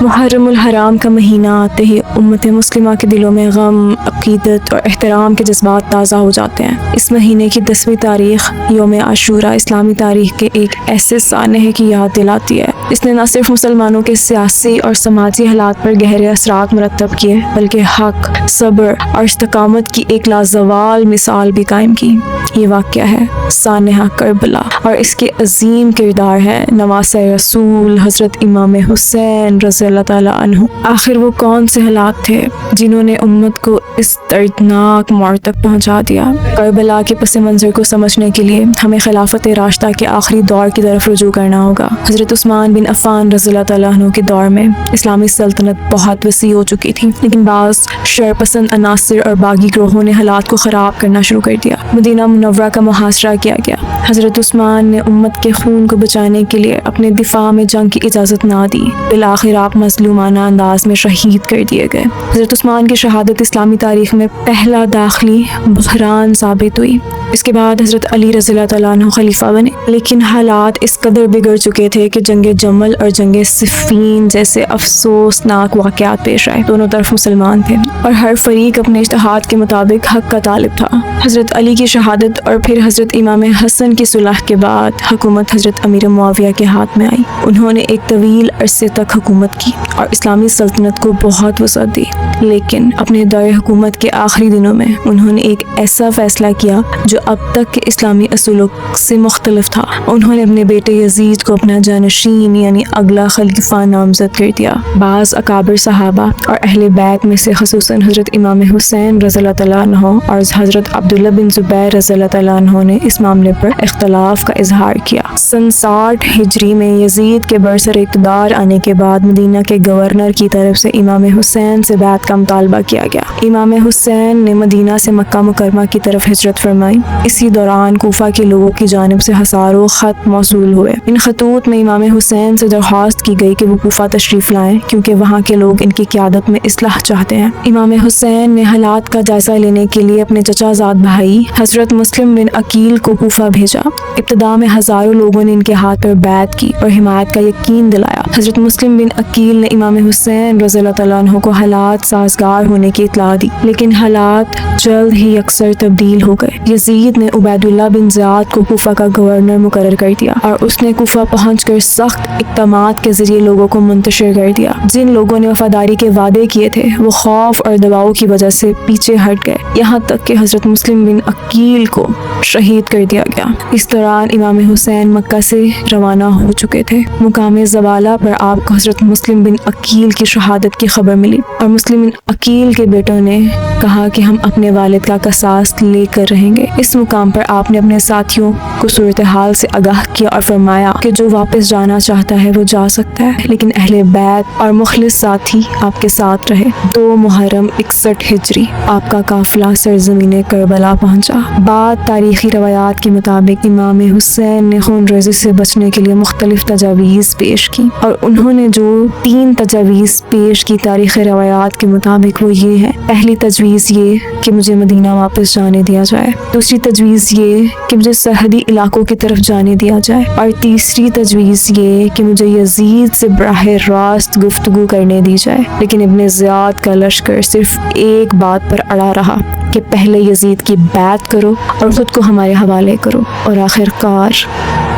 محرم الحرام کا مہینہ آتے ہی امت مسلمہ کے دلوں میں غم، عقیدت اور احترام کے جذبات تازہ ہو جاتے ہیں۔ اس مہینے کی 10ویں تاریخ یوم عاشوراء اسلامی تاریخ کے ایک ایسے سانحے کی یاد دلاتی ہے اس نے نہ صرف مسلمانوں کے سیاسی اور سماجی حالات پر گہرے اثرات مرتب کیے بلکہ حق، صبر اور استقامت کی ایک لازوال مثال بھی قائم کی۔ یہ واقعہ ہے سانحہ کربلا اور اس کے عظیم کردار ہے نواسۂ رسول حضرت امام حسین رضی اللہ تعالیٰ عنہ۔ آخر وہ کون سے حالات تھے جنہوں نے امت کو اس دردناک موڑ تک پہنچا دیا؟ کربلا کے پس منظر کو سمجھنے کے لیے ہمیں خلافت راشدہ کے آخری دور کی طرف رجوع کرنا ہوگا۔ حضرت عثمان بن عفان رضی اللہ تعالیٰ عنہ کے دور میں اسلامی سلطنت بہت وسیع ہو چکی تھی، لیکن بعض شر پسند عناصر اور باغی گروہوں نے حالات کو خراب کرنا شروع کر دیا۔ مدینہ منورہ کا محاصرہ کیا گیا۔ حضرت عثمان نے امت کے خون کو بچانے کے لیے اپنے دفاع میں جنگ کی اجازت نہ دی۔ بالآخر آپ مظلومانہ انداز میں شہید کر دیے گئے۔ حضرت عثمان کی شہادت اسلامی تاریخ میں پہلا داخلی بحران ثابت ہوئی۔ اس کے بعد حضرت علی رضی اللہ تعالیٰ عنہ خلیفہ بنے، لیکن حالات اس قدر بگڑ چکے تھے کہ جنگ جمل اور جنگ صفین جیسے افسوسناک واقعات پیش آئے۔ دونوں طرف مسلمان تھے اور ہر فریق اپنے اجتہاد کے مطابق حق کا طالب تھا۔ حضرت علی کی شہادت اور پھر حضرت امام حسن کی صلح کے بعد حکومت حضرت امیر معاویہ کے ہاتھ میں آئی۔ انہوں نے ایک طویل عرصے تک حکومت کی اور اسلامی سلطنت کو بہت وسعت دی، لیکن اپنے دور حکومت کے آخری دنوں میں انہوں نے ایک ایسا فیصلہ کیا جو اب تک کے اسلامی اصولوں سے مختلف تھا۔ انہوں نے اپنے بیٹے یزید کو اپنا جانشین یعنی اگلا خلیفہ نامزد کر دیا۔ بعض اکابر صحابہ اور اہل بیت میں سے خصوصاً حضرت امام حسین رضی اللہ تعالیٰ عنہ اور حضرت عبداللہ بن زبیر رضی اللہ تعالیٰ عنہ نے اس معاملے پر اختلاف کا اظہار کیا۔ سن 60 ہجری میں یزید کے برسر اقتدار آنے کے بعد مدینہ کے گورنر کی طرف سے امام حسین سے بیعت کا مطالبہ کیا گیا۔ امام حسین نے مدینہ سے مکہ مکرمہ کی طرف ہجرت فرمائی۔ اسی دوران کوفہ کے لوگوں کی جانب سے ہزاروں خط موصول ہوئے۔ ان خطوط میں امام حسین سے درخواست کی گئی کہ وہ کوفہ تشریف لائیں کیونکہ وہاں کے لوگ ان کی قیادت میں اصلاح چاہتے ہیں۔ امام حسین نے حالات کا جائزہ لینے کے لیے اپنے چچا زاد بھائی حضرت مسلم بن عقیل کو کوفہ بھیجا۔ ابتدا میں ہزاروں لوگوں نے ان کے ہاتھ پر بیعت کی اور حمایت کا یقین دلایا۔ حضرت مسلم بن عقیل نے امام حسین رضی اللہ تعالیٰ عنہ کو حالات سازگار ہونے کی اطلاع دی، لیکن حالات جلد ہی یکسر تبدیل ہو گئے۔ یزید نے عبید اللہ بن زیاد کو کوفہ کا گورنر مقرر کر دیا اور اس نے کوفہ پہنچ کر سخت اقدامات کے ذریعے لوگوں کو منتشر کر دیا۔ جن لوگوں نے وفاداری کے وعدے کیے تھے وہ خوف اور دباؤ کی وجہ سے پیچھے ہٹ گئے، یہاں تک کہ حضرت مسلم بن عقیل کو شہید کر دیا گیا۔ اس دوران امام حسین مکہ سے روانہ ہو چکے تھے۔ مقام زبالہ پر آپ کو حضرت مسلم بن عقیل کی شہادت کی خبر ملی اور مسلم بن عقیل کے بیٹوں نے کہا کہ ہم اپنے والد کا قصاص لے کر رہیں گے۔ اس مقام پر آپ نے اپنے ساتھیوں کو صورتحال سے آگاہ کیا اور فرمایا کہ جو واپس جانا چاہتا ہے وہ جا سکتا ہے، لیکن اہل بیت اور مخلص ساتھی آپ کے ساتھ رہے۔ 2 محرم 61 ہجری آپ کا قافلہ سرزمین کربلا پہنچا۔ بعد تاریخی روایات کے مطابق امام حسین نے خون ریزی سے بچنے کے لیے مختلف تجاویز پیش کی اور انہوں نے جو 3 تجاویز پیش کی تاریخ روایات کے مطابق وہ یہ ہے: پہلی تجویز یہ کہ مجھے مدینہ واپس جانے دیا جائے، دوسری تجویز یہ کہ مجھے سرحدی علاقوں کی طرف جانے دیا جائے، اور تیسری تجویز یہ کہ مجھے یزید سے براہ راست گفتگو کرنے دی جائے۔ لیکن ابن زیاد کا لشکر صرف ایک بات پر اڑا رہا کہ پہلے یزید کی بیعت کرو اور خود کو ہمارے حوالے کرو، اور آخر کار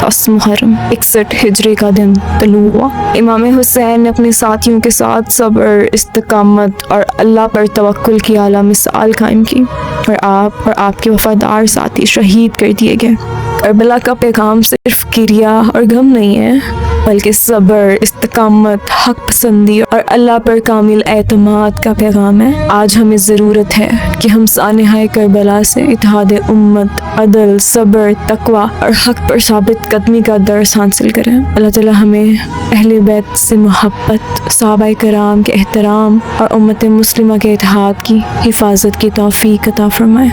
10 محرم 61 ہجری کا دن طلوع ہوا۔ امام حسین نے اپنے ساتھیوں کے ساتھ صبر، استقامت اور اللہ پر توکل کی اعلیٰ مثال قائم کی اور آپ کے وفادار ساتھی شہید کر دیے گئے۔ کربلا کا پیغام صرف کریا اور غم نہیں ہے، بلکہ صبر، استقامت، حق پسندی اور اللہ پر کامل اعتماد کا پیغام ہے۔ آج ہمیں ضرورت ہے کہ ہم سانحہ کربلا سے اتحاد امت، عدل، صبر، تقوی اور حق پر ثابت قدمی کا درس حاصل کریں۔ اللہ تعالیٰ ہمیں اہل بیت سے محبت، صحابہ کرام کے احترام اور امت مسلمہ کے اتحاد کی حفاظت کی توفیق عطا فرمائے۔